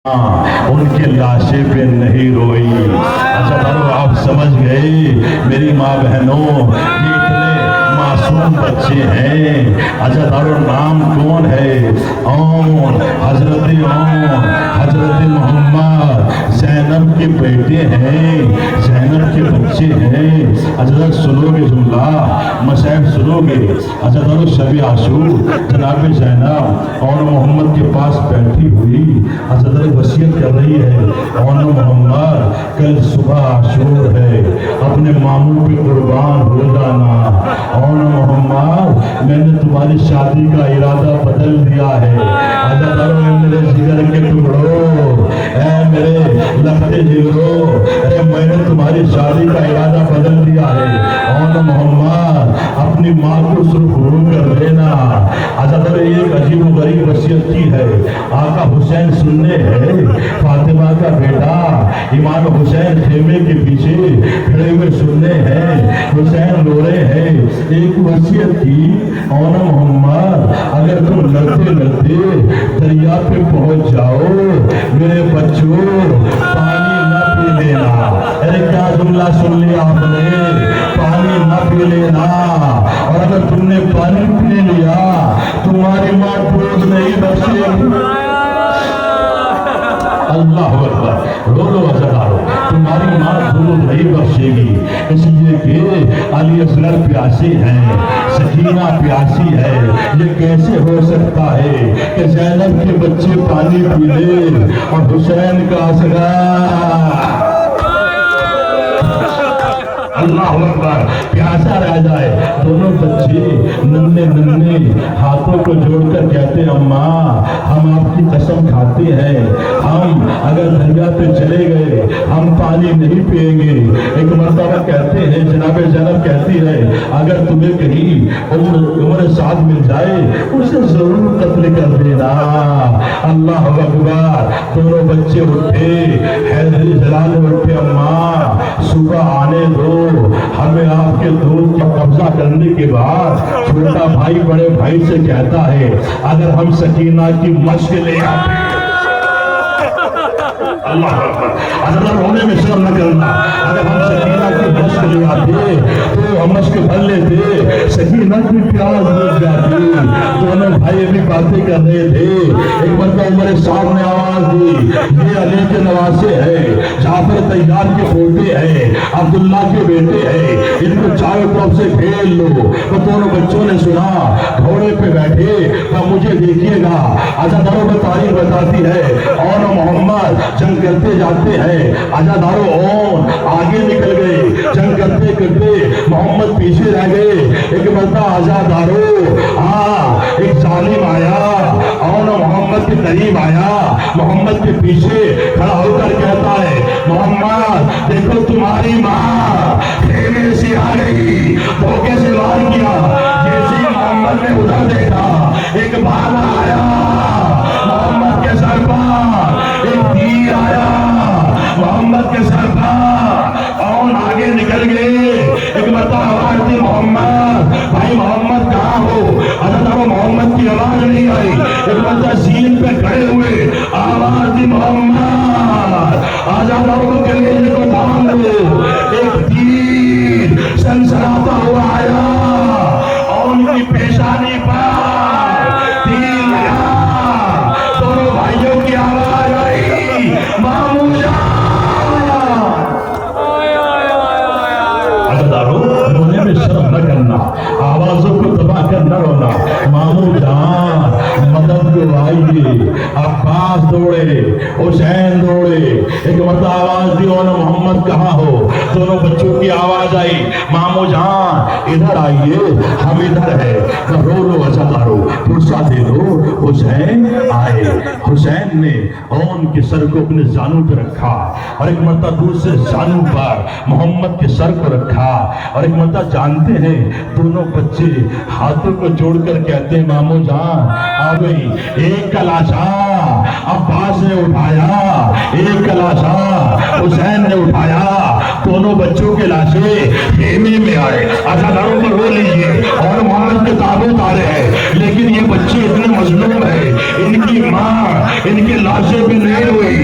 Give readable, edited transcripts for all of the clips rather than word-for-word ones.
ان کی لاشیں پہ نہیں روئی۔ اچھا دارو آپ سمجھ گئے میری ماں بہنوں، یہ اتنے معصوم بچے ہیں۔ اچھا دارو نام کون ہے؟ حضرت محمد زینب کے بیٹے ہیں، زینب کے بچے ہیں۔ اچھا سنو گے جملہ مصائب سنو گے۔ اچھا دارو شب عاشور جناب زینب اور محمد کے پاس بیٹھی ہوئی حضرت وصیت کر رہی ہے، اور محمد کل صبح عاشور ہے، اپنے ماموں پہ قربان ہو جانا۔ اور محمد میں نے تمہاری شادی کا ارادہ بدل دیا ہے۔ حضرت اے میرے جگر کے ٹکڑوں، اے میرے لگتے جگروں، اے میں نے تمہاری شادی کا ارادہ بدل دیا ہے۔ اور محمد اپنی ماں کو سرخرو کر دینا۔ حضرت ایک عجیب و غریب وصیت کی ہے، آقا حسین سننے ہے، فاطمہ کا بیٹا امام حسین خیمے کے پیچھے کھڑے ہوئے سننے ہیں، حسین رو رہے ہیں۔ ایک وصیت کی، اور محمد اگر تم لڑتے لڑتے دریا پہ پہنچ جاؤ، میرے بچوں پانی نہ پی لینا۔ ارے کیا جملہ سن لیا آپ نے؟ پانی نہ پی لینا، اور اگر تم نے پانی پی لیا تمہاری ماں دودھ نہیں بخشے گی۔ اللہ اکبر، رو لو ہزاروں، تمہاری ماں دودھ نہیں بخشے گی، اس لیے کہ علی اصغر پیاسی ہیں، سکینہ پیاسی ہے۔ یہ کیسے ہو سکتا ہے کہ زینب کے بچے پانی پی لے اور حسین کا اصغر اللہ اکبر پیاسا رہ جائے؟ دونوں بچے ننھے ننھے ہاتھوں کو جوڑ کر کہتے ہیں، اماں ہم آپ کی قسم کھاتے ہیں، ہم اگر دریا پہ چلے گئے ہم پانی نہیں پئیں گے۔ ایک مرتبہ کہتے ہیں، جناب زینب کہتی ہے، اگر تمہیں کہیں عمر سعد مل جائے اسے ضرور قتل کر دینا۔ اللہ اکبر، دونوں بچے اٹھے، حیدری جلال اٹھے، اماں صبح آنے دو، ہمیں آپ کے دودھ کا قبضہ کرنے کے بعد چھوٹا بھائی بڑے بھائی سے کہتا ہے، اگر ہم سکینہ کی مشق لے آتے، اللہ اکبر، رونے میں شرم نہ کرنا، اگر ہم سکینہ کی مشق لے آتے تو ہم مشق بھر لیتے، سکینہ کی پیاس بجھ جاتی۔ دونوں بھائی بھی باتیں کر رہے تھے، ایک مرتبہ عمر صاحب نے آواز دی، یہ علی کے نواسے ہیں، جعفر طیار کے پوتے ہیں، عبداللہ کے بیٹے ہیں، ان کو چاروں طرف سے گھیر لو۔ تو دونوں بچوں نے سنا، گھوڑے پہ بیٹھے، تو مجھے دیکھیے گا۔ عزاداروں میں تاریخ بتاتی ہے، اور محمد جنگ کرتے جاتے ہیں، عزاداروں اون آگے نکل گئے، جنگ کرتے کرتے محمد پیچھے رہ گئے۔ ایک مرتبہ عزاداروں ایک ظالم آیا اور محمد کے قریب آیا، محمد کے پیچھے کھڑا ہو کر کہتا ہے، محمد دیکھو تمہاری ماں خیمے سے آ گئی، دھوکے سے وار کیا۔ جیسے ہی محمد نے ادھر دیکھا، ایک بال آیا محمد کے سر پر، ایک تیر آیا محمد کے سر پر، اور آگے نکل گئے۔ ایک مرتبہ آواز دی، محمد بھائی محمد کہاں ہو؟ حضرت محمد کی آواز نہیں آئی۔ ایک مرتبہ زین پہ کھڑے ہوئے، آواز دی، محمد آزاداروں کو کلیجے کو تھام دو۔ ایک تیر سنسراتا ہوا آیا اور ان کی پیشانی پر تیر لگا۔ دونوں بھائیوں کی آواز آئی، مامو جان۔ عزاداروں رونے میں شرم نہ کرنا، آوازوں کو دبا کر نہ رونا۔ مامو جان مدد کو آئیے، عباس دوڑے، حسین دوڑے۔ ایک مرتبہ آواز دی، اور محمد کہاں ہو؟ دونوں بچوں کی آواز آئی، مامو جان ادھر آئیے، ہم ادھر ہے۔ رو لو عزاداروں، فرصہ دے دو۔ حسین آئے، حسین نے اون کے سر کو اپنے زانوں پہ رکھا، اور ایک مرتبہ دوسرے زانوں پر محمد کے سر کو رکھا، اور ایک مرتبہ جانتے ہیں دونوں بچے ہاتھوں کو جوڑ کر کہتے ہیں، مامو جان آ گئی۔ ایک کا لاشا عباس نے اٹھایا، ایک کا لاشا حسین نے اٹھایا، دونوں بچوں کے لاشیں خیمے میں آئے۔ عزاداروں کو رو لیجیے، اور محمد کے تابوت آ رہے ہیں، لیکن یہ بچے اتنے مظلوم ہیں، ان کی ماں ان کے لاشیں بھی نہیں ہوئی۔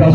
10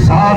7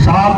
7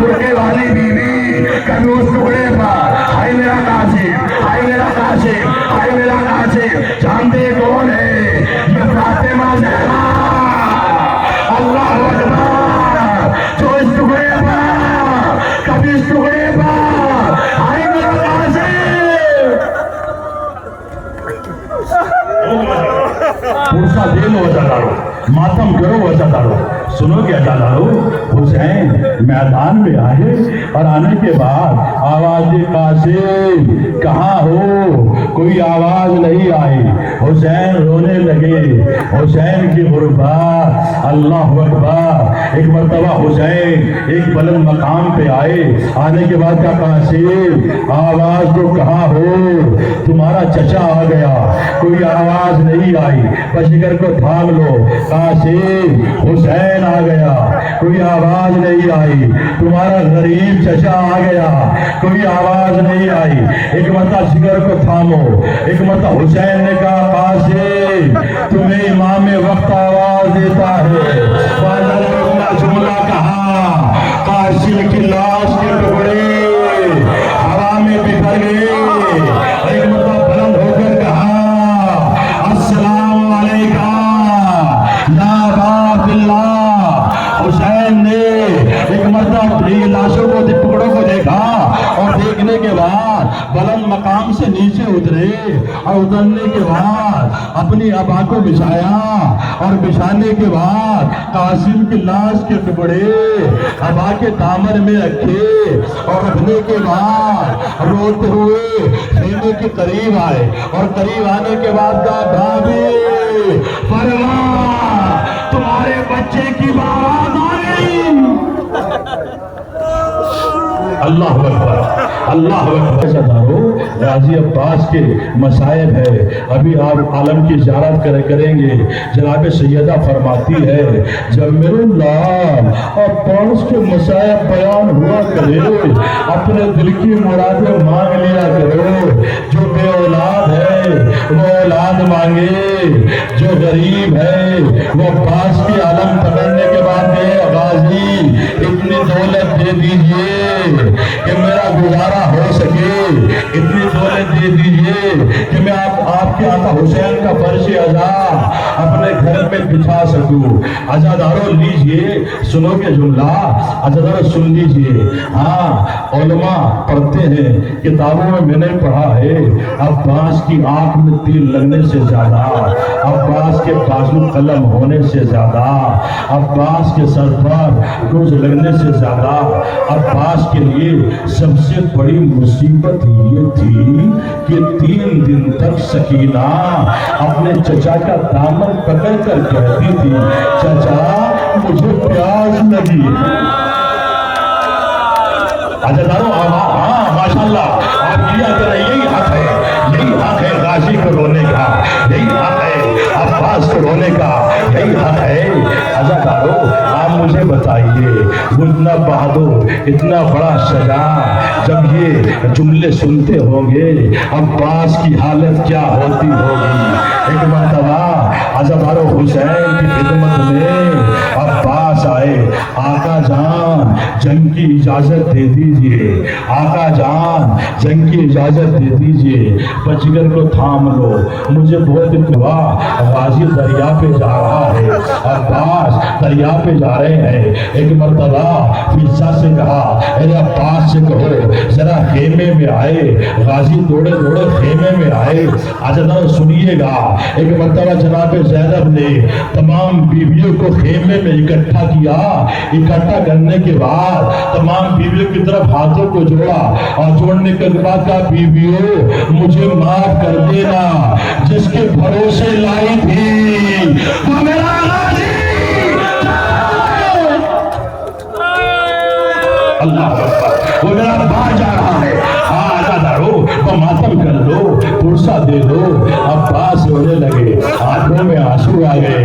برقے والی بیوی کبھی اس ٹکڑے پر ہائے میرا قاسم، ہائے میرا قاسم، ہائے میرا قاسم، جانتے کون ہے؟ یہ فاطمہ زہرا، اللہ اکبر، جو اس ٹکڑے پر کبھی اس ٹکڑے پر ہائے میرا قاسم۔ پرسا دے لو وزادارو، ماتم کرو وزادارو، سنو کیا جادارو؟ حسین میدان میں آئے اور آنے کے بعد آواز قاسم کہاں ہو؟ کوئی آواز نہیں آئی۔ حسین رونے لگے، حسین کی غربت، اللہ اکبر۔ ایک مرتبہ حسین ایک بلند مقام پہ آئے، آنے کے بعد کہا قاسم آواز تو کہاں ہو؟ تمہارا چچا آ گیا، کوئی آواز نہیں آئی، بشکر کو تھام لو۔ قاسم حسین آ گیا، کوئی آواز نہیں آئی، تمہارا غریب چچا آ گیا، کوئی آواز نہیں آئی۔ ایک مرتبہ جگر کو تھامو، ایک مرتبہ حسین نے کہا قاسم تمہیں امام وقت آواز دیتا ہے۔ فاضل نے اپنا جملہ کہا، قاسم کی لاش کے ٹکڑے ہوا میں بکھر گئے۔ ایک مرتبہ بلند ہو کر کہا السلام علیکم یا ابا اللہ۔ حسین نے ایک مرتبہ یہ لاشوں کو ٹکڑوں کو دیکھا اور دیکھنے کے بعد بلند مقام سے نیچے اترے اور اترنے کے بعد اپنی ابا کو بچھایا اور بچھانے کے بعد قاسم کی لاش کے ٹکڑے ابا کے دامن میں رکھے اور رکھنے کے بعد روتے ہوئے خیمے کے قریب آئے اور قریب آنے کے بعد کہا بھابی فرما تمہارے بچے کی آواز آ گئی۔ اللہ اکبر، اللہ اکبر۔ سردارو غازی عباس کے مصائب ہے، ابھی آپ عالم کی زیارت کریں گے۔ جناب سیدہ فرماتی ہے جب میرے لال عباس کے مصائب بیان ہوا کرے اپنے دل کی مرادیں مانگ لیا کرو۔ جو بے اولاد ہے وہ اولاد مانگے، جو غریب ہے وہ عباس کی عالم پکڑنے کے بعد غازی اتنی دولت دے دیجئے کہ میرا گزارا ہو سکے، اتنی دولت دے دیجئے کہ میں آپ کے آقا حسین کا فرش عزا اپنے گھر میں بچھا سکوں۔ عزادارو لیجئے، سنو کے جملہ، عزادارو سن لیجئے۔ ہاں علماء پڑھتے ہیں، کتابوں میں نے پڑھا ہے عباس کی آنکھ میں تیر لگنے سے زیادہ، عباس کے بازو قلم ہونے سے زیادہ، عباس کے سر پر گوز لگنے سے زیادہ عباس کے لیے سب سے بڑی مصیبت یہ تھی کہ 3 دن تک سکینہ اپنے چچا کا دامن پکڑ کر کہتی تھی چچا مجھے پیاس لگی ہے۔ عزیزانو ہاں ماشاءاللہ آپ کیا کریں، یہی حق ہے، یہی حق ہے غازی کو رونے کا، یہی حق ہے عباس کو رونے کا، یہی حق ہے۔ عزیزانو آپ مجھے بتائیے وہ اتنا بہادر، اتنا بڑا شجاع جب یہ جملے سنتے ہوں گے عباس کی حالت کیا ہوتی ہوگی۔ ایک مرتبہ عزیزانو حسین کی خدمت میں عباس آئے، آقا جان جنگ کی اجازت دے دیجئے، آقا جان جنگ کی اجازت دے دیجئے، بچگر کو تھام لو، مجھے بہت اتوا غازی دریا پہ جا رہا ہے، عباس دریا پہ جا رہے ہیں۔ ایک مرتبہ فضا سے کہا اے عباس سے کہو ذرا خیمے میں آئے، غازی دوڑے دوڑے خیمے میں آئے۔ عزیزانو سنیے گا، ایک مرتبہ جناب زینب نے تمام بیویوں کو خیمے میں اکٹھا کیا، اکٹھا کرنے کے بعد تمام بیویوں کی طرف ہاتھوں کو جوڑا اور جوڑنے کے بعد کہا بیویوں مجھے معاف کر دینا، جس کے بھروسے لائی تھی وہ میرا غازی۔ اللہ اکبر، وہ میرا باہر جا رہا ہے۔ ہاں عزادارو وہ ماتم کر لو، پرسا دے دو۔ عباس رونے لگے، آنکھوں میں آنسو آ گئے۔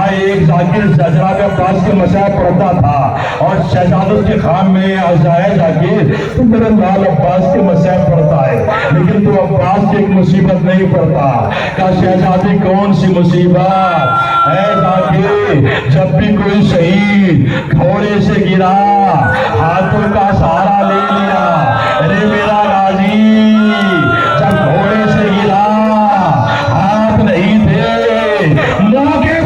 وہاں ایک ذاکر زجرہ کے پاس کے مصحف پڑھتا تھا اور شہزادوں کے خان میں آزائے ذاکر تو میرے لال عباس کے مصحف پڑھتا ہے لیکن تو عباس کی ایک مصیبت نہیں پڑھتا۔ کہا شہزادی کون سی مصیبت؟ اے ذاکر جب بھی کوئی شہید گھوڑے سے گرا ہاتھوں کا سہارا لے لیا، ارے میرا غازی جب گھوڑے سے گرا ہاتھ نہیں تھے منہ کے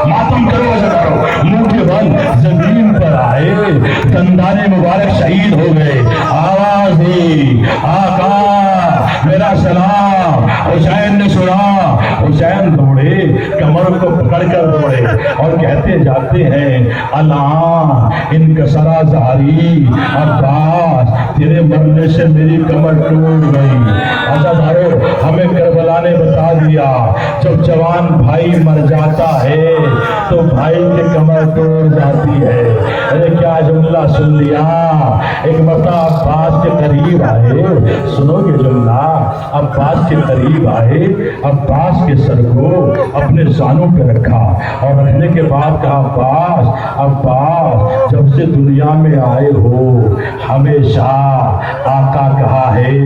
ماتم کرو منہ کے بل زمین پر آئے، دندان مبارک شہید ہو گئے۔ آواز دی آقا میرا سلام۔ حسین نے سنا، حسین دوڑے، کمر کو پکڑ کر دوڑے اور کہتے جاتے ہیں اللہ ان کا سرا ظہری عباس تیرے مرنے سے میری کمر ٹوٹ گئی۔ عزادارو ہمیں کربلا نے بتا دیا جب جوان بھائی مر جاتا ہے تو بھائی کی کمر توڑ جاتی ہے۔ ارے کیا جملہ سن لیا۔ ایک مرتبہ عباس کے قریب آئے، سنو گے جملہ، عباس کے قریب آئے، عباس کے سر کو اپنے زانوں پہ رکھا اور رکھنے کے بعد کہا عباس جب سے دنیا میں آئے ہو ہمیشہ آقا کہا ہے،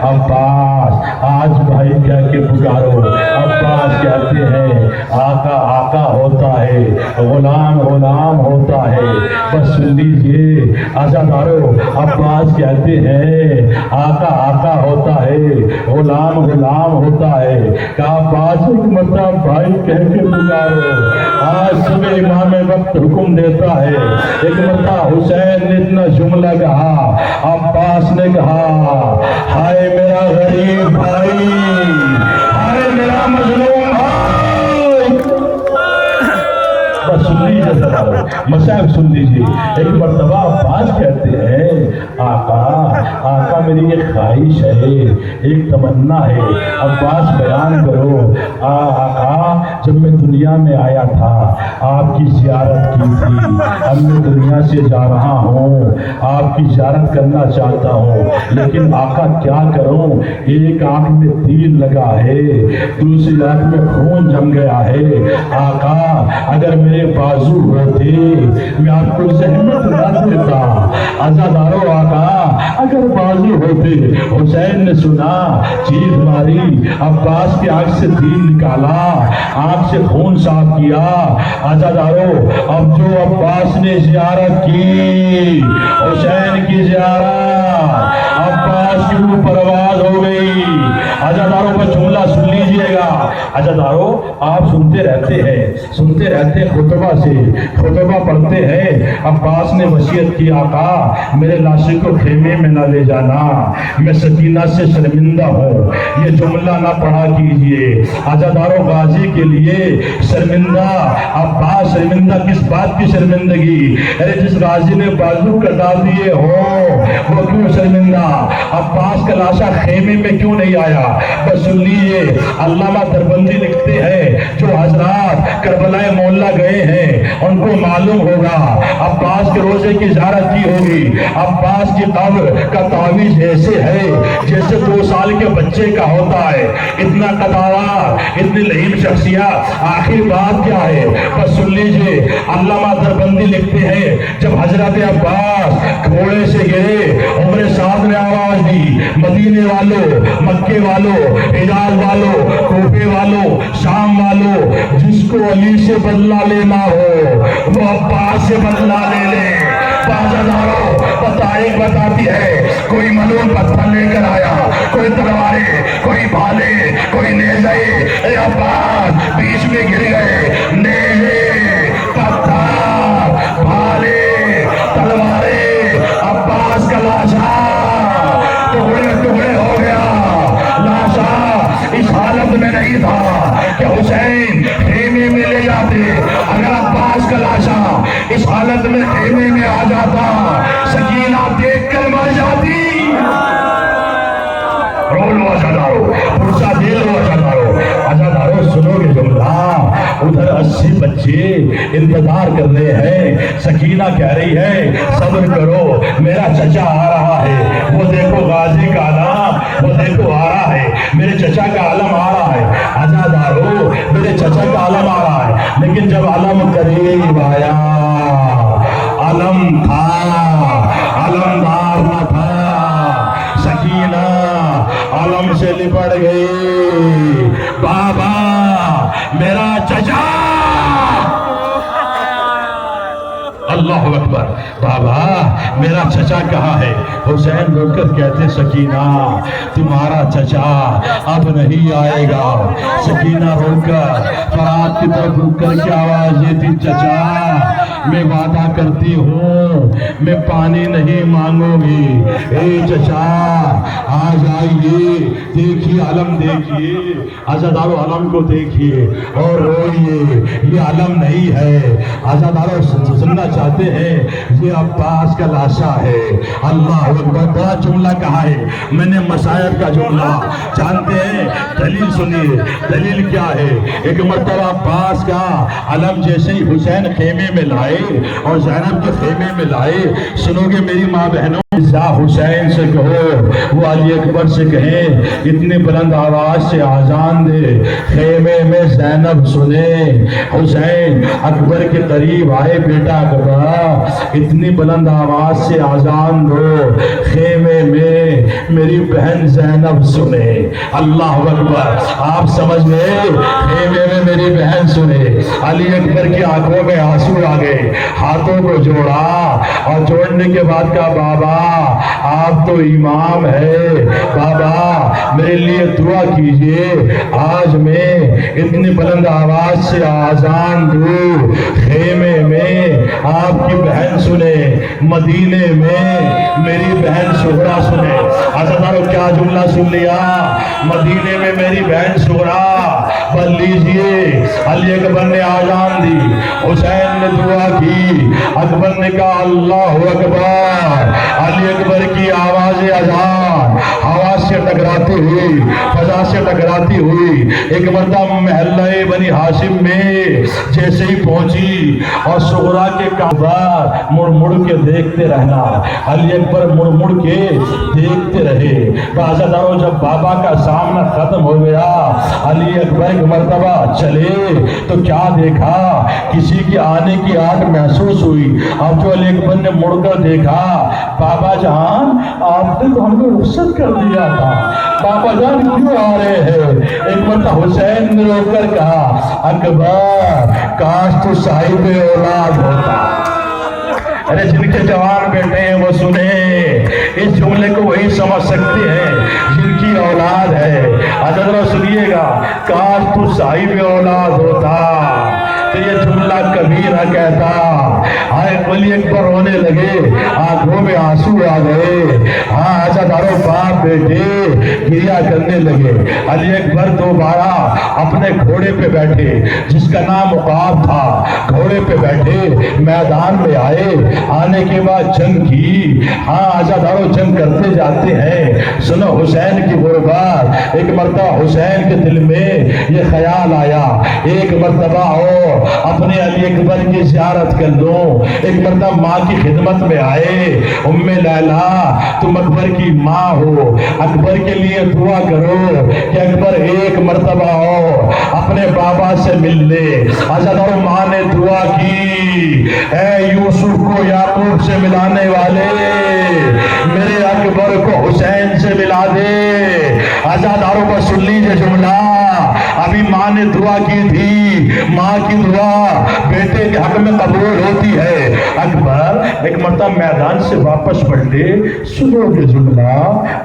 عباس آج بھائی کہہ کے پکارو۔ عباس کہتے ہیں آقا آقا ہوتا ہے، غلام غلام ہوتا ہے۔ بس سن لیجیے عزادارو، عباس کہتے ہیں آقا آقا ہوتا ہے، غلام غلام ہوتا ہے۔ کہا عباس ایک مرتبہ بھائی کہہ کے پکارو۔ آج صبح امام وقت حکم دیتا ہے۔ ایک مرتبہ حسین نے اتنا جملہ کہا، عباس نے کہا ہائے میرا غریب بھائی، ہائے میرا مظلوم بھائی۔ بس سن لیجیے ذرا مصحف سن لیجیے۔ ایک مرتبہ عباس کہتے ہیں آقا میری ایک خواہش ہے، ایک تمنا ہے، عباس بیان کرو۔ آقا جب میں دنیا میں آیا تھا آپ کی زیارت کی تھی، اب میں دنیا سے جا رہا ہوں، آپ کی زیارت کرنا چاہتا ہوں، لیکن آقا کیا کروں، ایک آنکھ میں تیر لگا ہے، دوسری آنکھ میں خون جم گیا ہے۔ آقا اگر میرے بازو ہوتے میں آپ کو زحمت نہ دیتا۔ عزادارو آقا اگر بازو ہوتے۔ حسین نے سنا، چیخ ماری، عباس کی آنکھ سے تیر نکالا، آنکھ سے خون صاف کیا۔ عزادارو اب جو عباس نے زیارت کی، حسین کی زیارت، عباس کی وہ پرواز ہو گئی۔ عزادارو کا جملہ سن لیجئے گا۔ عزادارو آپ سنتے رہتے ہیں خطبہ سے، خطبہ پڑھتے ہیں۔ عباس نے وصیت کی آقا میرے لاشے کو خیمے میں نہ لے جانا، میں سکینہ سے شرمندہ ہوں، یہ جملہ نہ پڑھا کیجئے۔ عزادارو غازی کے لیے شرمندہ، عباس شرمندہ کس بات کی شرمندگی؟ ارے جس غازی نے بازو کٹا دیے ہو وہ کیوں شرمندہ؟ عباس کا لاشا خیمے میں کیوں نہیں آیا؟ بس سن لیجئے، علامہ دربندی لکھتے ہیں جو حضرات کربلا مولا گئے ہیں ان کو معلوم ہوگا عباس کے روزے کی زیارت کی ہوگی۔ عباس کی قبر کا تعویذ ایسے ہے جیسے 2 سال کے بچے کا ہوتا ہے، اتنا قطار، اتنی لئیم شخصیت۔ آخر بات کیا ہے؟ بس سن لیجئے، علامہ دربندی لکھتے ہیں جب حضرت عباس گھوڑے سے گرے، عمر سعد نے آواز دی، مدینے والوں، مکے والوں، حجاز والوں، کوفے والوں، شام والوں، جس کو علی سے بدلہ لینا ہو وہ عباس سے بدلہ لے لے۔ تاریخ بتاتی ہے کوئی ملون پتھر لے کر آیا، کوئی تلواریں، کوئی بھالے، کوئی نیزے، اے عباس بیچ میں گر گئے، نیزے، پتھر، بھالے، تلواریں، عباس کا لاشا ٹکڑے ٹکڑے ہو گیا۔ لاشا اس حالت میں نہیں تھا کہ حسین خیمے میں لے جاتے، اگر عباس کا لاشا اس حالت میں خیمے میں آ جاتا سکینہ دیکھ کر مر جاتی۔ رو لو عزادارو، پرسا دے لو عزادارو۔ عزادارو سنو گے جملہ، ادھر 80 بچے انتظار کر رہے ہیں، سکینہ کہہ رہی ہے صبر کرو میرا چچا آ رہا ہے۔ وہ دیکھو غازی کا نام وہ دیکھو آ رہا ہے، میرے چچا کا علم آ رہا ہے، عزادارو میرے چچا کا علم آ رہا ہے۔ لیکن جب علم قریب آیا، علم تھا، علمدار نہ تھا، سکینہ علم سے لپٹ گئی، بابا میرا چچا، اللہ اکبر، بابا میرا چچا کہاں ہے؟ حسین رو کر کہتے سکینہ تمہارا چچا اب نہیں آئے گا۔ سکینہ رو کر فرات کی طرف رک کر کے آواز دیتی، چچا میں وعدہ کرتی ہوں میں پانی نہیں مانگوں گی، اے چچا آ جائیے، دیکھیے علم دیکھیے، عزادارو علم کو دیکھیے اور روئیے، یہ علم نہیں ہے۔ عزادارو سننا چاہتے ہیں یہ عباس کا لاشا ہے۔ اللہ اکبر، بڑا جملہ کہا ہے میں نے، مصائب کا جملہ جانتے ہیں؟ دلیل سنیے، دلیل کیا ہے؟ ایک مرتبہ عباس کا علم جیسے ہی حسین خیمے میں لائے اور زینب کے خیمے میں لائے، سنو گے میری ماں بہنوں، حسین سے کہو وہ علی اکبر سے کہیں اتنی بلند آواز سے آذان دے، خیمے میں زینب سنے۔ حسین اکبر کے قریب آئے، بیٹا اکبر اتنی بلند آواز سے آذان دو، خیمے میں میری بہن زینب سنے۔ اللہ اکبر، آپ سمجھ گئے؟ خیمے میں میری بہن سنے۔ علی اکبر کی آنکھوں میں آنسو آ گئے، ہاتھوں کو جوڑا اور جوڑنے کے بعد کہا بابا آپ تو امام ہے، بابا میرے لیے دعا کیجئے، آج میں اتنی بلند آواز سے آذان دوں، خیمے میں آپ کی بہن سنے، مدینے میں میری بہن سغرا سنے۔ عزادارو کیا جملہ سن لیا؟ مدینے میں میری بہن سغرا، بل لیجئے علی اکبر نے آذان دی، حسین نے دعا کی، اکبر نے کہا اللہ اکبر، علی اکبر کی آواز اذان ہوا سے ٹکراتی ہوئی، فضا سے ٹکراتی ہوئی ایک مرتبہ محلہ بنی ہاشم میں جیسے ہی پہنچی اور سغرا کے کعبہ مڑ مڑ کے دیکھتے رہنا، علی اکبر مڑ مڑ کے دیکھتے رہے۔ عزادارو جب بابا کا سامنا ختم ہو گیا، علی اکبر ایک مرتبہ چلے تو کیا دیکھا؟ کسی کے آنے کی آہٹ محسوس ہوئی۔ اب جو علی اکبر نے مڑ کر دیکھا، بابا جان آپ نے تو ہم کو رخصت کر دیا تھا، بابا جان کیوں آ رہے ہیں؟ ایک مرتبہ حسین نے رو کر کہا اکبر کاش تو صاحب اولاد ہوتا۔ ارے جن کے جوان بیٹے ہیں وہ سنیں، اس جملے کو وہی سمجھ سکتے ہیں جن کی اولاد ہے۔ حضرت سنیے گا، کاش تو صاحب اولاد ہوتا تو یہ جملہ کبھی نہ کہتا۔ علی اکبر رونے لگے، آنکھوں میں آنسو آ گئے۔ عزادارو باپ بیٹے گریا کرنے لگے۔ علی اکبر دوبارہ اپنے گھوڑے پہ بیٹھے جس کا نام عقاب تھا، گھوڑے پہ بیٹھے میدان میں آئے، آنے کے بعد جنگ کی۔ عزادارو جنگ کرتے جاتے ہیں، سنو حسین کی غربت۔ ایک مرتبہ حسین کے دل میں یہ خیال آیا ایک مرتبہ اور اپنے علی اکبر کی زیارت کر لوں۔ ایک مرتبہ ماں کی خدمت میں آئے، ام لیلا تم اکبر کی ماں ہو، اکبر کے لیے دعا کرو کہ اکبر ایک مرتبہ اور اپنے بابا سے مل لے۔ عزادارو ماں نے دعا کی، اے یوسف کو یعقوب سے ملانے والے میرے اکبر کو حسین سے ملا دے۔ عزادارو کو سن لیجئے جملہ، ابھی ماں نے دعا کی تھی، ماں کی دعا بیٹے کے حق میں قبول ہوتی ہے۔ اکبر ایک مرتبہ میدان سے واپس پلٹے، سنو گے جملہ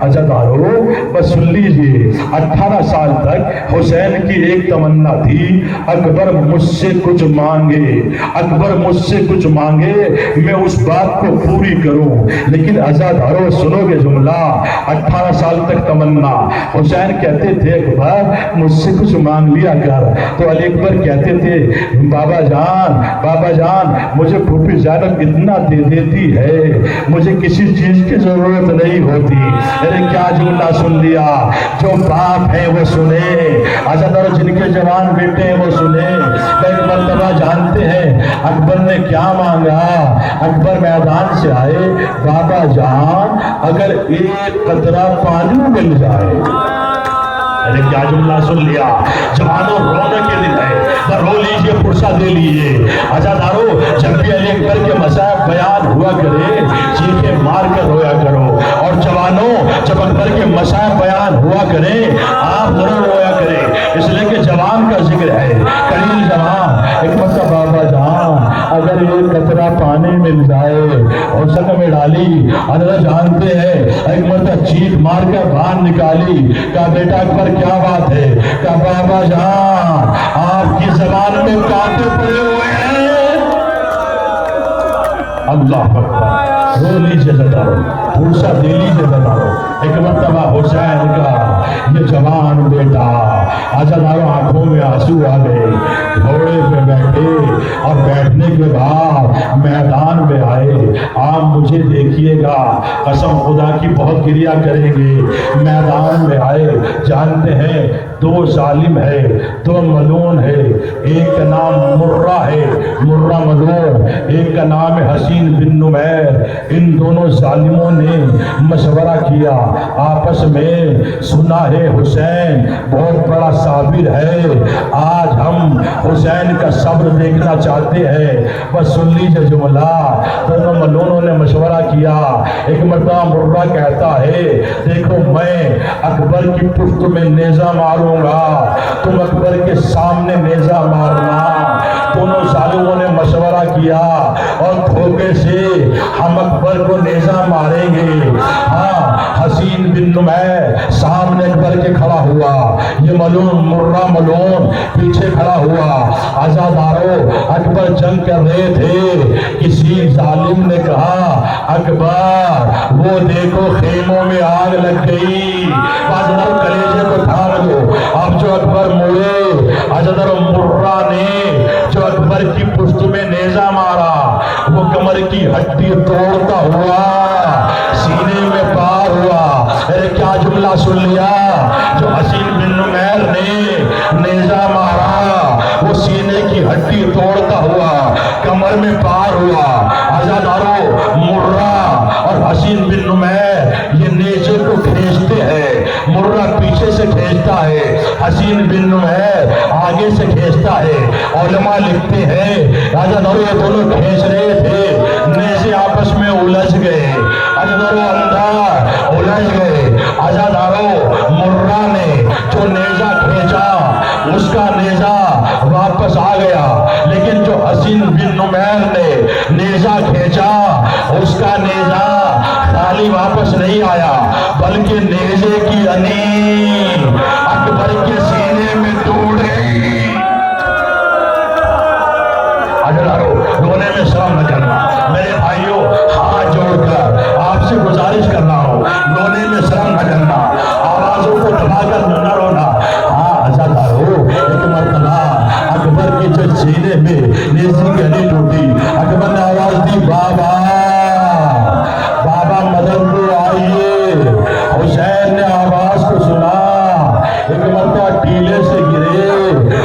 عزادارو بس سن لیجئے۔ 18 سال تک حسین کی ایک تمنا تھی، اکبر مجھ سے کچھ مانگے، اکبر مجھ سے کچھ مانگے میں اس بات کو پوری کروں۔ لیکن عزادارو سنو گے جملہ، 18 سال تک تمنا، حسین کہتے تھے اکبر مجھ سے کچھ مانگ لیا کر۔ تو علی اکبر کہتے تھے بابا جان مجھے پھوپھی زینب اتنا دے دیتی ہے، مجھے کسی چیز کی ضرورت نہیں ہوتی۔ ارے کیا جملہ سن لیا، جو باپ ہے وہ سنے، آزاد اور جن کے جوان بیٹے ہیں وہ سنے۔ ایک مرتبہ جانتے ہیں اکبر نے کیا مانگا؟ اکبر میدان سے آئے، بابا جان اگر ایک قطرہ پانی مل جائے۔ ارے کیا جملہ سن لیا، جوانوں رونے کے دن ہے، رو لیجئے، فرصت دے لیجئے۔ عزادارو جب بھی علی اکبر کے مصائب بیان ہوا کرے چیخیں مار کر رویا کرو، اور جوانوں جب اکبر کے مصائب بیان ہوا کرے آپ ضرور رویا کرے، اس لیے کہ جوان کا ذکر ہے، قلیل جوان۔ ایک مرتبہ بابا جان اگر ایک قطرہ پانی مل جائے اور سک میں ڈالی، حضرت جانتے ہیں ایک مرتبہ چیخ مار کر باہر نکالی، کہا بیٹا اکبر کیا بات ہے؟ کہا بابا جان آپ کی زبان میں کانٹے پڑے ہوئے ہیں۔ اللہ اکبر، رو لیجیے زدارو، پھرسا دے لیجیے زدارو۔ ایک مرتبہ حسین کا یہ جوان بیٹا، عزادارو آنکھوں میں آنسو آ گئے، گھوڑے پہ بیٹھے اور بیٹھنے کے بعد میدان میں آئے۔ آپ مجھے دیکھیے گا، قسم خدا کی بہت گریہ کریں گے۔ میدان میں آئے، جانتے ہیں دو ظالم ہے، دو ملعون ہے، ایک کا نام مرہ ہے، مرہ ملعون، ایک کا نام ہے حسین بن نمیر۔ ان دونوں ظالموں نے مشورہ کیا آپس میں، سنا ہے حسین بہت بڑا صابر ہے، آج ہم حسین کا صبر دیکھنا چاہتے ہیں۔ بس سن لیجیے جملہ، دونوں ملعونوں نے مشورہ کیا۔ ایک مرتبہ مرہ کہتا ہے دیکھو میں اکبر کی پشت میں نیزہ ماروں گا، تم اکبر کے سامنے نیزہ مارنا۔ دونوں ظالموں نے مشورہ کیا اور دھوکے سے ہم اکبر کو نیزہ ماریں گے۔ ہاں حسین بن نمیر سامنے اکبر کے کھڑا ہوا، یہ ملعون مرہ ملعون پیچھے کھڑا ہوا۔ عزادارو اکبر جنگ کر رہے تھے، کسی ظالم نے کہا اکبر وہ دیکھو خیموں میں آگ لگ گئی، عزادارو کلیجے کو تھام دو۔ اب جو اکبر مڑے، عزادارو مرہ نے جو اکبر کی پشت میں نیزہ مارا، وہ کمر کی ہڈی توڑتا ہوا سینے میں پار ہوا۔ ارے کیا جملہ سن لیا، جو حسین بن نمیر نے نیزہ مارا وہ سینے کی ہڈی توڑتا ہوا کمر میں پار ہوا۔ عزادارو مرہ اور حسین بن نمیر یہ نیزے کو کھینچتے ہیں، مرہ پیچھے سے کھینچتا ہے، حسین بن نمیر آگے سے کھینچتا ہے۔ علماء لکھتے ہیں عزادارو یہ دونوں کھینچ رہے تھے، نیزے آپس میں الجھ گئے، عزادارو اندر الجھ گئے۔ عزادارو مرہ نے جو نیزہ کھینچا اس کا نیزہ واپس آ گیا، لیکن جو حسین بن نمیر نے نیزہ کھینچا اس کا نیزہ خالی واپس نہیں آیا، بلکہ نیزے کی انین اکبر کے سینے میں ٹوٹ گئی۔ عزادارو رونے میں شرم نہ کرنا، میرے بھائیوں ہاتھ جوڑ کر آپ سے گزارش کر رہا ہوں، رونے میں شرم نہ کرنا، آوازوں کو دبا کر نہ رونا۔ ہاں عزادارو ایک مرتبہ اکبر کے جو سینے میں نیزے کی انین ٹوٹی، اکبر نے آواز دی بابا بابا مدد کو آئیے۔ حسین نے آواز کو سنا، ایک مرتبہ ٹیلے سے گرے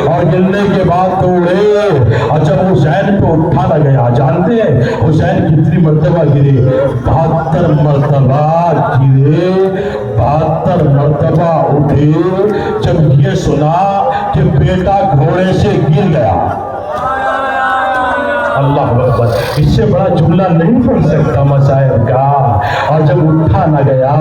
اور گرنے کے بعد توڑے، اور جب حسین کو اٹھانا گیا، جانتے ہیں حسین کتنی مرتبہ گرے؟ 72 مرتبہ گرے، 72 مرتبہ اٹھے، جب یہ سنا کہ بیٹا گھوڑے سے گر گیا۔ اللہ اکبر، اس سے بڑا جملہ نہیں پڑھ سکتا مصائب کا۔ اور جب اٹھا نہ گیا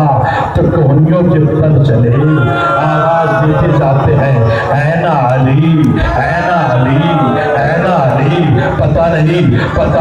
تو کوہنیوں کے پر چلے، آواز دیتے جاتے ہیں اے علی اے علی اے علی۔ پتہ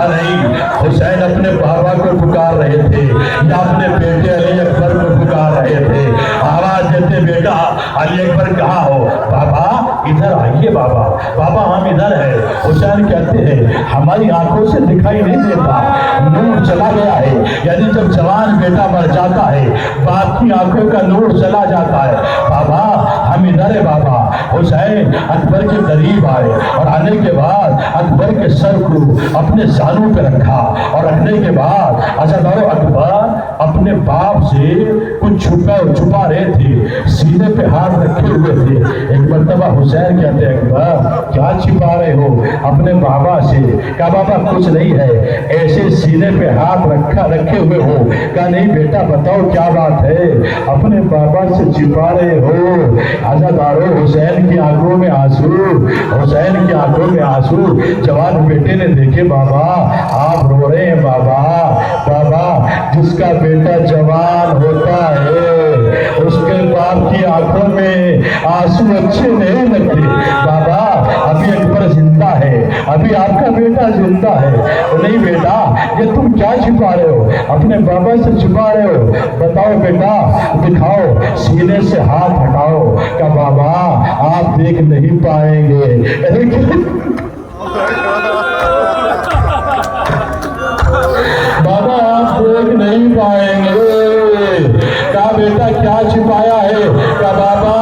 نہیں حسین اپنے بابا کو پکار رہے تھے یا اپنے بیٹے علی اکبر کو پکار رہے تھے۔ آواز دیتے بیٹا علی اکبر کہاں ہو؟ بابا ادھر آئیے، بابا ہم ادھر ہیں۔ حسین کہتے ہیں ہماری آنکھوں سے دکھائی نہیں دیتا، نور چلا گیا ہے۔ یعنی جب جوان بیٹا مر جاتا ہے باپ کی آنکھوں کا نور چلا جاتا ہے۔ بابا ہم نہ رے بابا۔ حسین اکبر کے قریب آئے اور آنے کے بعد اکبر کے سر کو اپنے زانوں پہ رکھا اور رکھنے کے بعد عزادارو اکبر اپنے باپ سے کچھ چھپا رہے تھے، سینے پہ ہاتھ رکھے ہوئے تھے۔ ایک مرتبہ حسین کہتے ہیں اکبر کیا چھپا رہے ہو اپنے بابا سے؟ کہا بابا کچھ نہیں ہے، ایسے سینے پہ ہاتھ رکھے ہوئے ہو۔ کہا نہیں بیٹا بتاؤ کیا بات ہے، اپنے بابا سے چھپا رہے ہو؟ عزادارو حسین کی آنکھوں میں آنسو، حسین کی آنکھوں میں آنسو۔ جوان بیٹے نے دیکھے بابا آپ رو رہے ہیں بابا، بابا جس کا بیٹا جوان ہوتا ہے اس کے باپ کی آنکھوں میں آنسو اچھے نہیں لگتے۔ بابا ابھی اکبر زندہ ہے، ابھی آپ کا بیٹا زندہ ہے۔ نہیں بیٹا یہ تم کیا چھپا رہے ہو، اپنے بابا سے چھپا رہے ہو؟ بتاؤ بیٹا دکھاؤ، سینے سے ہاتھ ہٹاؤ۔ کہ بابا آپ دیکھ نہیں پائیں گے۔ بابا آپ دیکھ نہیں پائیں گے۔ کہا بیٹا کیا چھپایا ہے؟ کہا بابا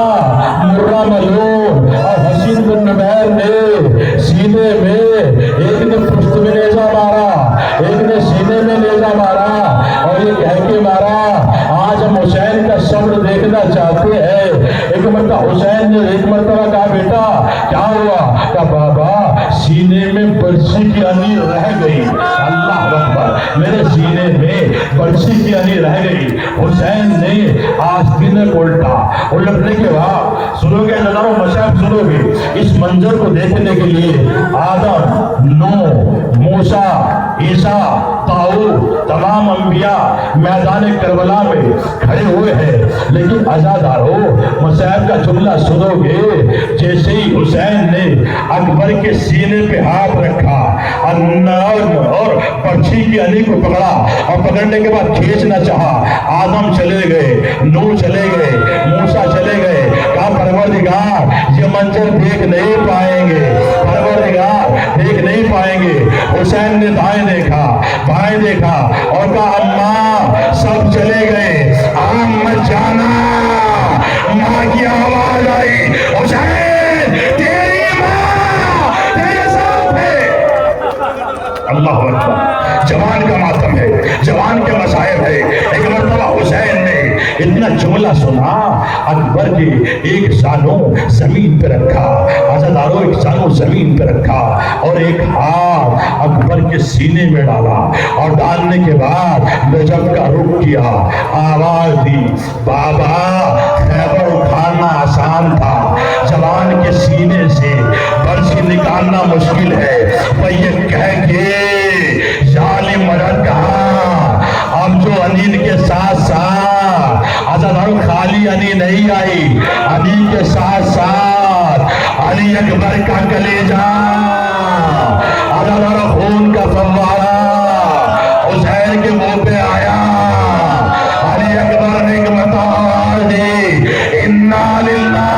مرہ ملعون اور حسین بن نمیر نے سینے میں ایک نے پشت میں نیزہ مارا، ایک نے سینے میں نیزہ مارا اور یہ کہہ کے مارا آج ہم حسین کا صبر دیکھنا چاہتے ہیں۔ ایک مرتبہ حسین نے ایک مرتبہ کہا بیٹا کیا ہوا؟ کہا بابا سینے میں برچی کی انی رہ گئی۔ اللہ اکبر، میرے سینے میں برچی کی انی رہ گئی۔ حسین نے آستین کو الٹنے کے بعد سنو گے ہزاروں مشاہد سنو گے اس منظر کو دیکھنے کے لیے آدم، نوح، موسیٰ، عیسیٰ، طاؤد تمام انبیاء میدان کربلا میں کھڑے ہوئے ہیں۔ لیکن عزادارو مصائب کا جملہ سنو گے جیسے ہی حسین نے اکبر کے سینے پہ ہاتھ رکھا اور پرچھی کی علی کو پکڑا اور پکڑنے کے بعد کھینچنا چاہا، آدم چلے گئے، نوح چلے گئے، موسیٰ چلے گئے۔ کہا پروردگار یہ منظر دیکھ نہیں پائیں گے، پروردگار دیکھ نہیں پائیں گے۔ حسین نے دائیں دیکھا، بائیں دیکھا اور کہا اماں سب چلے گئے، مت جانا۔ ماں کی آواز آئی حسین تیری ماں تیرے ساتھ ہے۔ اللہ اکبر، جوان کا ماتم ہے، جوان کے مصائب ہے۔ ایک مرتبہ حسین نے اتنا جملہ سنا، اکبر کے ایک زانو زمین پہ رکھا، عزادارو ایک زانو زمین پہ رکھا اور ایک ہاتھ اکبر کے سینے میں ڈالا اور ڈالنے کے بعد نجف کا رخ کیا، آواز دی بابا خیبر اٹھانا آسان تھا، جوان کے سینے سے برچی نکالنا مشکل ہے۔ وہ یہ کہہ کے ظالم مرد کہا اب جو انین کے ساتھ ساتھ عزادارو خالی علی نہیں آئی، علی کے ساتھ ساتھ علی اکبر کا کلیجہ، عزادارو خون کا فوارہ حسین کے منہ پہ آیا۔ علی اکبر نے ایک مطار دی انا للہ۔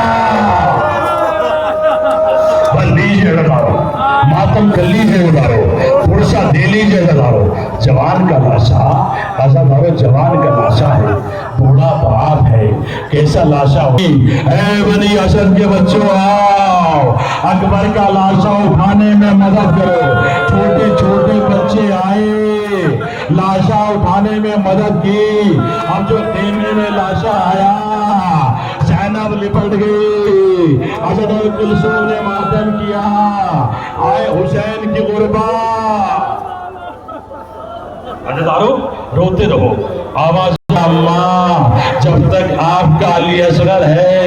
بس لیجیے عزادارو، ماتم کر لیجیے عزادارو، فرصہ دے لیجیے عزادارو۔ جوان کا لاشا، عزادارو جوان کا لاشا ہے، بوڑھا باپ ہے، کیسا لاشا ہوگی؟ اے بنی اسد کے بچوں آؤ، اکبر کا لاشا اٹھانے میں مدد کرو۔ چھوٹے چھوٹے بچے آئے، لاشا اٹھانے میں مدد کی۔ اب جو خیمے میں لاشا آیا، زینب لپٹ گئی، عزادارو کلثوم نے ماتم کیا، آئے حسین کی غربت۔ عزادارو روتے رہو، آواز اماں جب تک آپ کا علی اصغر ہے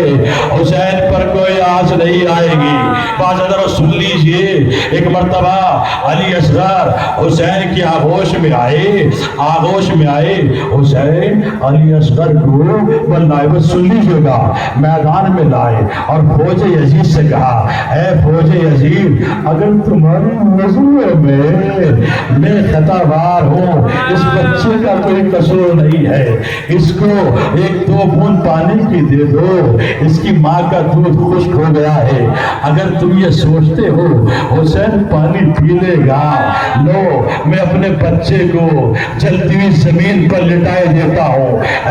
حسین پر کوئی آس نہیں آئے گی۔ عزادارو سن لیجئے، ایک مرتبہ علی اصغر حسین کی آغوش میں آئے، آغوش میں آئے حسین علی اصغر کو بلائے، بس سن لیجئے گا، میدان میں لائے اور فوج یزید سے کہا اے فوج یزید اگر تمہاری نظروں میں خطا وار ہوں، اس بچے کا کوئی قصور نہیں ہے، اس کو ایک دو بوند پانی کی دے دو، اس کی ماں کا دودھ خشک ہو گیا ہے۔ اگر تم یہ سوچتے ہو حسین پانی پی لے گا، لو میں اپنے بچے کو جلتی ہوئی زمین پر لٹائے دیتا ہوں۔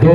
2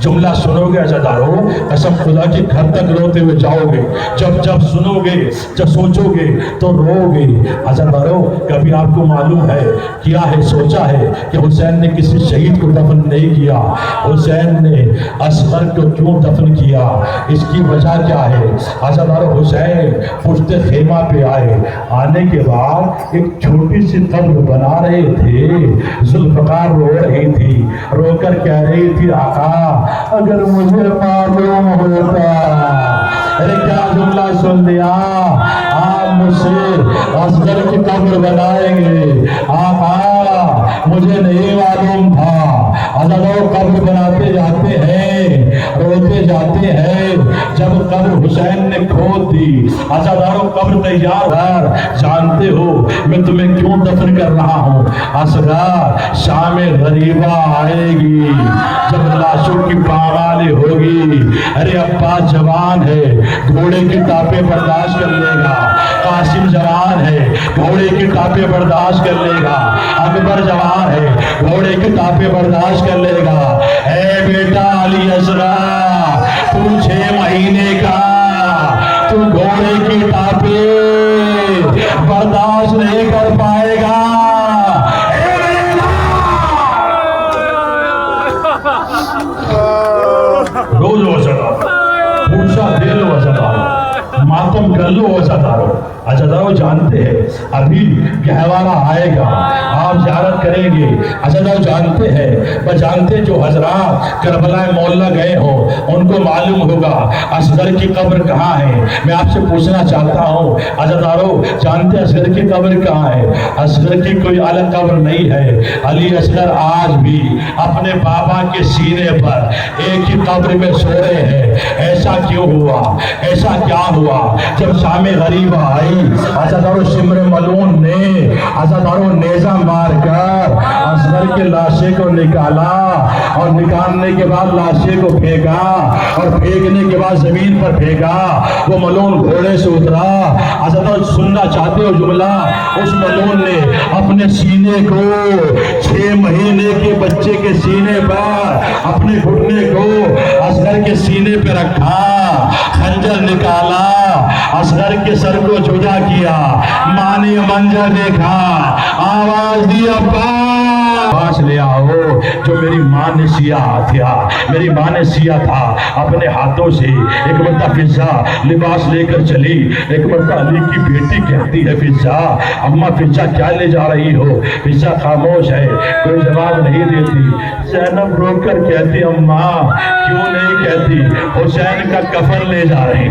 جملہ سنو گے عزادارو، قسم خدا کی گھر تک روتے ہوئے جاؤ گے. جب سنو گے، جب سوچو گے تو رو گے. عزادارو کبھی آپ کو معلوم ہے کیا ہے، سوچا ہے کہ حسین نے کسی شہید کو دفن نہیں کیا؟ حسین نے اصغر کو کیوں دفن کیا؟ اس کی وجہ کیا ہے؟ عزادارو حسین پشت خیمہ پہ آئے، آنے کے بعد ایک چھوٹی سی قبر بنا رہے تھے. ذوالفقار رو رہی تھی، رو کر کہہ رہی تھی آقا اگر مجھے معلوم ہوتا. ارے کیا جملہ سن لیا، آپ مجھ سے اصغر کی قبر بنائیں گے؟ آقا مجھے نہیں معلوم تھا. عزادارو قبر بناتے جاتے ہیں، روتے جاتے ہیں. جب قبر حسین نے کھود دی، عزادارو قبر تیار کر، جانتے ہو میں تمہیں کیوں دفن کر رہا ہوں؟ اصغر شام غریبہ آئے گی، جب لاشوں کی پامالی ہوگی. ارے عباس جوان ہے، گھوڑے کی ٹاپیں برداشت کر لے گا. قاسم جوان ہے، گھوڑے کی ٹاپیں برداشت کر لے گا. اکبر جوان ہے، گھوڑے کی ٹاپیں برداشت کر لے گا. اے بیٹا علی اصغر، تو 6 مہینے کا، تو گھوڑے کی ٹاپیں برداشت نہیں کر پائے گا. روز عزادارو پورسا دے لو، عزادارو ماتم کر لو. عزادارو جانتے ہیں ابھی گہوارہ آئے گا، آپ زیارت کریں گے. عزادارو جانتے ہیں، بس جانتے جو حضرات کربلا مولا گئے ہوں ان کو معلوم ہوگا اصغر کی قبر کہاں ہے. میں آپ سے پوچھنا چاہتا ہوں عزادارو جانتے اصغر کی قبر کہاں ہے؟ اصغر کی کوئی الگ قبر نہیں ہے. علی اصغر آج بھی اپنے بابا کے سینے پر ایک ہی قبر میں سو رہے ہیں. ایسا کیوں ہوا؟ ایسا کیا ہوا؟ جب شام غریبہ آئی، عزادارو شمر ملعون نے عزادارو نیزہ مار کر اصغر کے لاشے کو نکالا، اور نکالنے کے بعد لاشے کو پھینکا، اور پھینکنے کے بعد زمین پر پھینکا. وہ ملعون گھوڑے سے اترا. عزادارو سننا چاہتے ہو جملہ؟ اس ملعون نے اپنے سینے کو 6 مہینے کے بچے کے سینے پر اپنے گھٹنے کو اصغر کے سینے پہ رکھا، خنجر نکالا، اصغر کے سر کو جدا کیا. ماں نے منظر دیکھا، آواز دی عباس لے آؤ. جو میری ماں نے سیا تھا، میری ماں نے سیا تھا اپنے ہاتھوں سے. ایک مرتبہ فضا لباس لے کر چلی. ایک مرتبہ علی کی بیٹی کہتی ہے فضا اماں فضا کیا لے جا رہی ہو؟ فضا خاموش ہے، کوئی جواب نہیں دیتی. زینب رو کر کہتی اماں کیوں نہیں کہتی؟ حسین کا کفن لے جا رہی.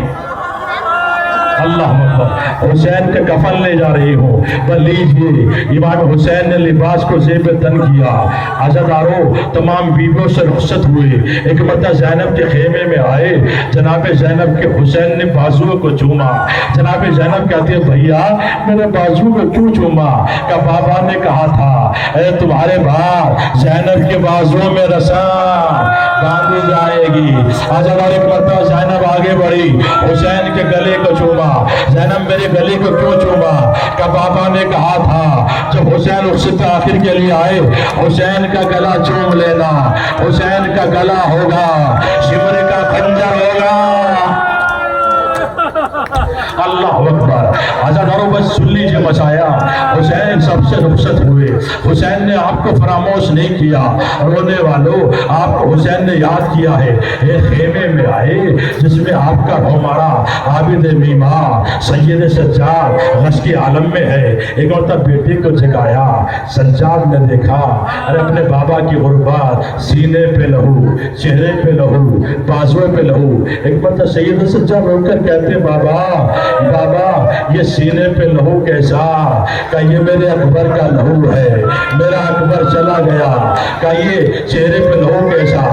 اللہ اکبر، حسین کا کفن لے جا رہی ہوں. بس لیجیے. امام حسین نے لباس کو زیب تن کیا. عزادارو تمام بیویوں سے رخصت ہوئے. ایک مرتبہ زینب کے خیمے میں آئے. جناب زینب کے حسین نے بازو کو چوما. جناب زینب کہتے ہیں بھیا میرے بازو کو کیوں چوما؟ کہ بابا نے کہا تھا اے تمہارے باپ زینب کے بازو میں رسان باندھی جائے گی. عزادارو ایک مرتبہ زینب آگے بڑھی، حسین کے گلے کو چوما. زینب میرے گلے کو کیوں چوما؟ کہ بابا نے کہا تھا جب حسین رخصت آخر کے لیے آئے حسین کا گلا چوم لینا. حسین کا گلا ہوگا، شمر کا خنجر ہوگا. اللہ اکبر. عزادارو بس سن لیجیے بچایا. حسین سب سے رخصت ہوئے. حسین نے آپ کو فراموش نہیں کیا. رونے والوں آپ کو حسین نے یاد کیا ہے. ایک خیمے میں آئے جس میں آپ کا ہمارا عابد میماں سید سجاد غش کے عالم میں ہے. ایک مرتبہ بیٹے کو جگایا. سجاد نے دیکھا ارے اپنے بابا کی غربات، سینے پہ لہو، چہرے پہ لہو، بازوے پہ لہو. ایک مرتبہ سید سجاد رو کر کہتے بابا یہ سینے پہ لہو کیسا؟ کہ یہ میرے اکبر کا لہو ہے، میرا اکبر چلا گیا. کہ یہ چہرے پہ لہو کیسا؟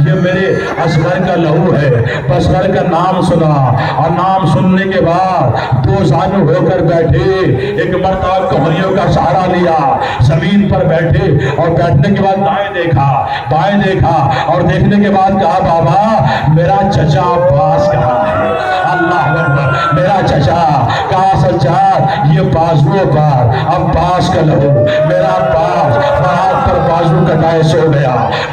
یہ میرے اصغر کا لہو ہے. اصغر کا نام سنا، اور نام سننے کے بعد 2 زانو ہو کر بیٹھے. ایک مرتبہ کوہنیوں کا سہارا لیا، زمین پر بیٹھے، اور بیٹھنے کے بعد دائیں دیکھا، بائیں دیکھا، اور دیکھنے کے بعد کہا بابا میرا چچا عباس کہاں ہے؟ اللہ اکبر. میرا چچا کہا سجاد یہ بازو پر عباس کا لہو، میرا عباس ہاتھ پر بازو کٹا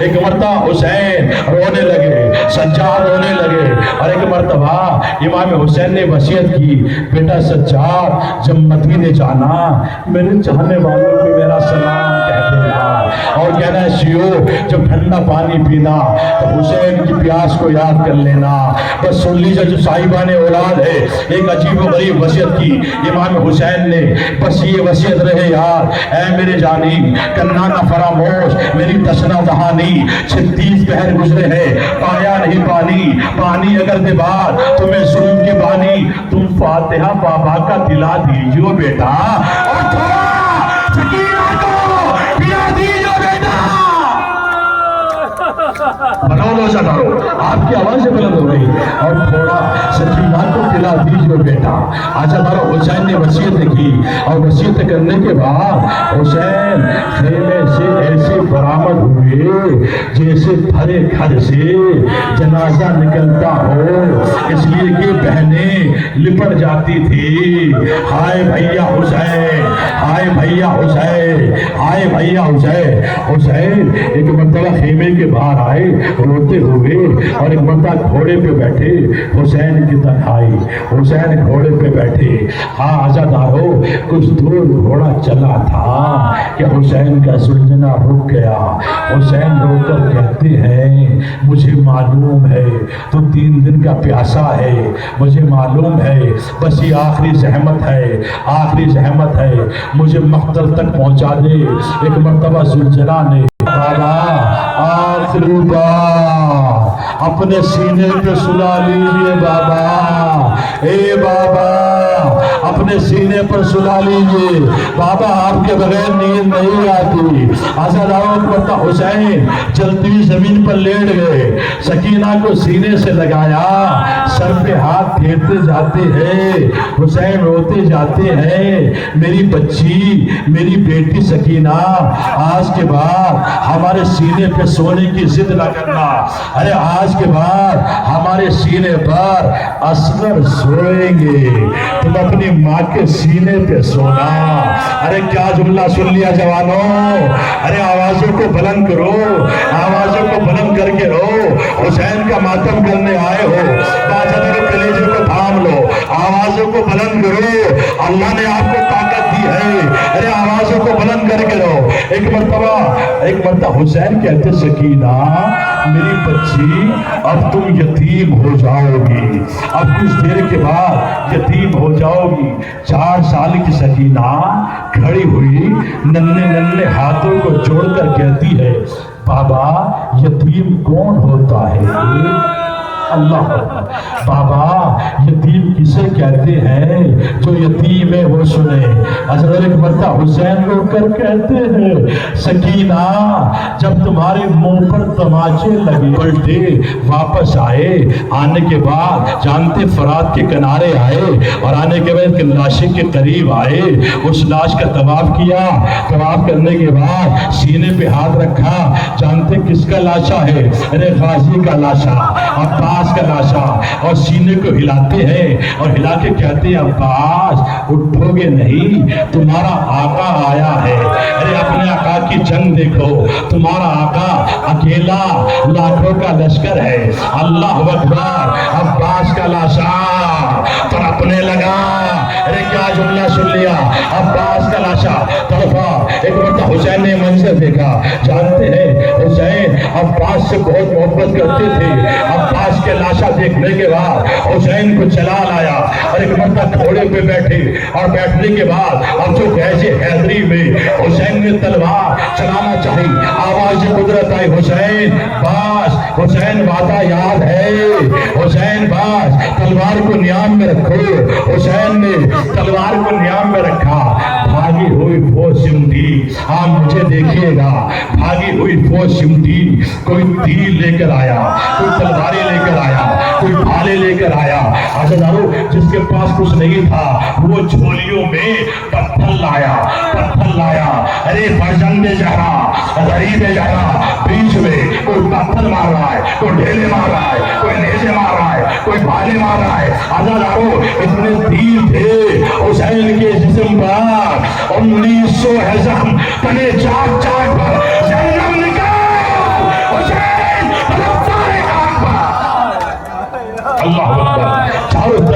ایک مرتبہ حسین رونے لگے, سجاد رونے لگے, اور ایک مرتبہ امام حسین نے وصیت کی, بیٹا سجاد جب مدینے جانا میرے چاہنے والوں کو میرا سلام کہہ دینا, اور کہنا شیو جب ٹھنڈا پانی پینا تو حسین کی پیاس کو یاد کر لینا. بس سن لیجیے جو صاحبان اولاد ہے, ایک عجیب و غریب وصیت کی امام حسین نے. بس یہ وصیت رہے یار, اے میرے جانی کرنا نہ فراموش میری تشنا دہانی, 36 پہر گزرے ہیں پایا نہیں پانی, پانی اگر دے بار تمہیں ظلم کی بانی, تم فاتحہ بابا کا دلا دیجیو بیٹا, اور تھوڑا سکینہ کو پلا دیجیو بیٹا. بنو سدارو آپ کی آواز سے بلند ہو رہی, اور تھوڑا سکینہ کو پلا دیجیے بیٹا. آزادارو حسین نے وصیت کی, اور وصیت کرنے کے بعد حسین خیمے سے ایسے برآمد ہوئے جیسے بھرے گھر سے جنازہ نکلتا ہو, اس لیے کہ بہنیں لپٹ جاتی تھی. ہائے بھیا حسین, ہائے بھیا حسین, ہائے بھیا حسین. حسین ایک مرتبہ خیمے کے باہر آئے روتے ہوئے, اور ایک مرتبہ گھوڑے پہ بیٹھے. حسین کی تنہائی, حسین گھوڑے پہ بیٹھے. ہاں عزادارو کچھ دور گھوڑا چلا تھا کہ حسین کا سلجنا رک گیا. حسین رو کر کہتے ہیں مجھے معلوم ہے تو 3 دن کا پیاسا ہے, مجھے معلوم ہے بس یہ آخری زحمت ہے, آخری زحمت ہے, مجھے مقتل تک پہنچا دے. ایک مرتبہ سلجنا نے بابا آخری بار اپنے سینے پہ سلا لیجئے بابا, اے بابا اپنے سینے پر سلا لیجئے بابا, آپ کے بغیر نیند نہیں آتی. آزاداروں کو حسین جلدی زمین پر لیٹ گئے, سکینہ کو سینے سے لگایا, سر پہ ہاتھ پھیرتے جاتے ہیں. حسین روتے جاتے ہیں میری بچی, میری بیٹی سکینہ, آج کے بعد ہمارے سینے پہ سونے کی ضد نہ کرنا. ارے آج کے بعد ہمارے سینے پر اصغر سوئیں گے, تم اپنی ماں کے سینے پہ سونا. ارے کیا جملہ سن لیا جوانوں, ارے آوازوں کو بلند کرو, آوازوں کو بلند کر کے رو. حسین کا ماتم کرنے آئے ہو, باجدر کلیجے کو تھام لو, آوازوں کو بلند کرو, اللہ نے آپ کو طاقت دی ہے. ارے آوازوں کو بلند کر کے رو. ایک مرتبہ حسین کہتے سکینہ میری بچی اب تم یتیم ہو جاؤ گی, اب کچھ دیر کے بعد یتیم ہو جاؤ گی. 4 سال کی سکینہ کھڑی ہوئی ننھے ہاتھوں کو جوڑ کر کہتی ہے بابا یتیم کون ہوتا ہے؟ اللہ بابا یتیم کسے کہتے ہیں, جو یتیم ہے وہ سنے. حضرت ایک مرتبہ حسین رو کر کہتے ہیں سکینہ جب تمہارے منہ پر تماچے لگے پلٹے واپس آئے, آنے کے بعد جانتے فرات کے کنارے آئے, اور آنے کے بعد ایک لاشے کے قریب آئے, اس لاش کا طواف کیا. طواف کرنے کے بعد سینے پہ ہاتھ رکھا, جانتے کس کا لاشا ہے؟ ارے غازی کا لاشا, عباس کا لاشا. اور سینے کو ہلاتے ہیں اور ہلا کے کہتے ہیں عباس اٹھو گے نہیں, تمہارا آقا آیا ہے. ارے اپنے آقا کی جنگ دیکھو, تمہارا آقا اکیلا لاکھوں کا لشکر ہے. اللہ اکبر. عباس کا لاشا تڑپنے لگا. ارے کیا جملہ سن لیا, عباس کا لاشا تڑپا. ایک مرتبہ حسین نے منظر دیکھا, جانتے ہیں حسین عباس سے بہت محبت کرتے تھے. عباس کے لاشا دیکھنے کے بعد حسین کو چلا لایا, اور ایک مرتبہ گھوڑے پہ بیٹھے, اور بیٹھنے کے بعد اب جو گیسے حیدری میں حسین نے تلوار چلانا چاہی, آواز قدرت آئی حسین باز, حسین وعدہ یاد ہے, حسین باز تلوار کو نیام میں رکھو. حسین نے تلوار کو نیام میں رکھا. بھاگی ہوئی فوج سمٹی, ہاں مجھے دیکھیے گا, بھاگی ہوئی فوج سمٹی. کوئی تیر لے کر آیا, کوئی تلواریں لے کر آیا, کوئی بھالے لے کر آیا. عزیزانو جس کے پاس کچھ نہیں تھا وہ جھولیوں میں پتھر لایا, پتھر لایا. ارے فرزند زہرا, غریب زہرا, بیچ میں کوئی پتھر مار رہا ہے, کوئی ڈھیلے مار رہا ہے, کوئی نیزے مار رہا ہے, کوئی بھالے مار رہا ہے. عزیزانو اتنے تیر تھے حسین کے جسم پر, 1900 ہے زخم تنے چاک چاک پر.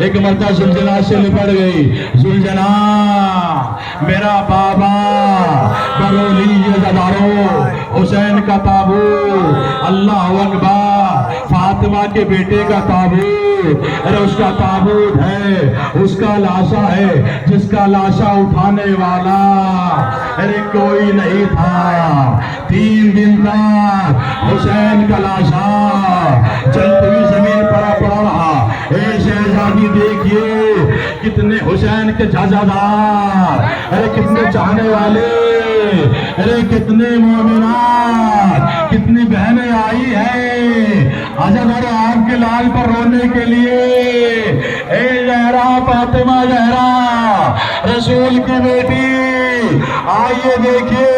ایک مرتبہ زلجنا سے لپٹ گئی. زلجنا میرا بابا برولی زدارو حسین کا تابوت. اللہ اکبر. فاطمہ کے بیٹے کا تابوت. ارے اس کا تابوت ہے, اس کا لاشا ہے جس کا لاشا اٹھانے والا ارے کوئی نہیں تھا. 3 دن تک حسین کا لاشا جلتی ہوئی زمین پر پڑا رہا. اے شہزادی دیکھیے کتنے حسین کے جھاجادار, ارے کتنے چاہنے والے, ارے کتنے مومنات, کتنی بہنیں آئی ہیں عجب ارے آپ کے لال پر رونے کے لیے. اے زہرا فاطمہ زہرا رسول کی بیٹی, آئیے دیکھیے